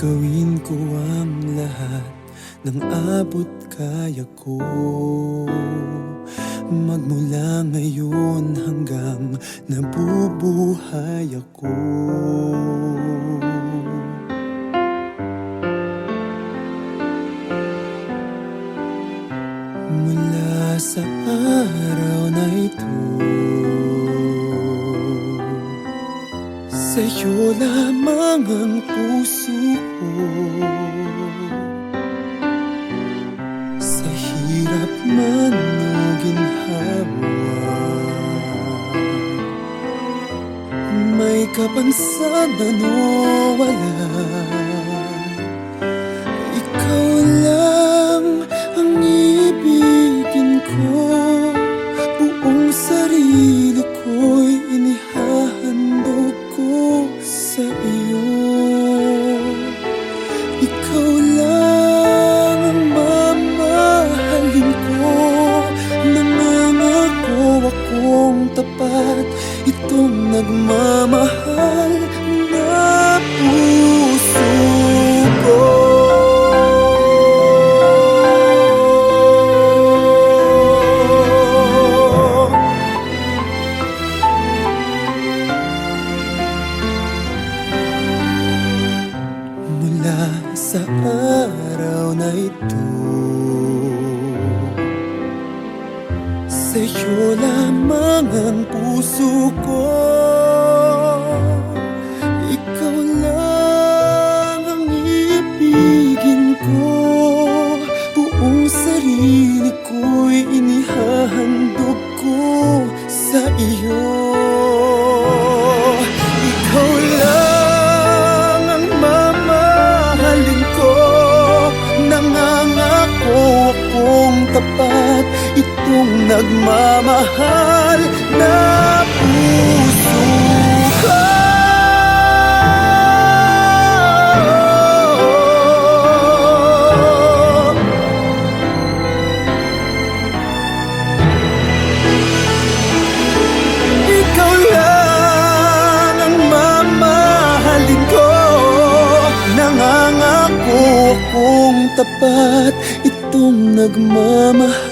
Gagawin ko ang lahat ng abot kaya ko, magmula ngayon hanggang nabubuhay ako. Mula sa araw na ito, sa'yo lamang ang puso ko. Sa hirap man o ginhawa, may kapansanan o wala, ikaw lang ang ibigin ko. Buong sarili ko'y inihahandog ko sa iyo. Ikaw lang ang mamahalin ko. Nangangako akong tapat, itong nagmamahal na puso ko. Mula sa araw na ito, sa'yo lamang ang puso ko. Ikaw lang ang ibigin ko. Buong sarili ko'y inihahandog ko sa iyo. Ikaw lang ang mamahalin ko. Nangangako akong tapat, itong nagmamahal na puso ko. Ikaw lang ang mamahalin ko. Nangangako akong tapat, itong nagmamahal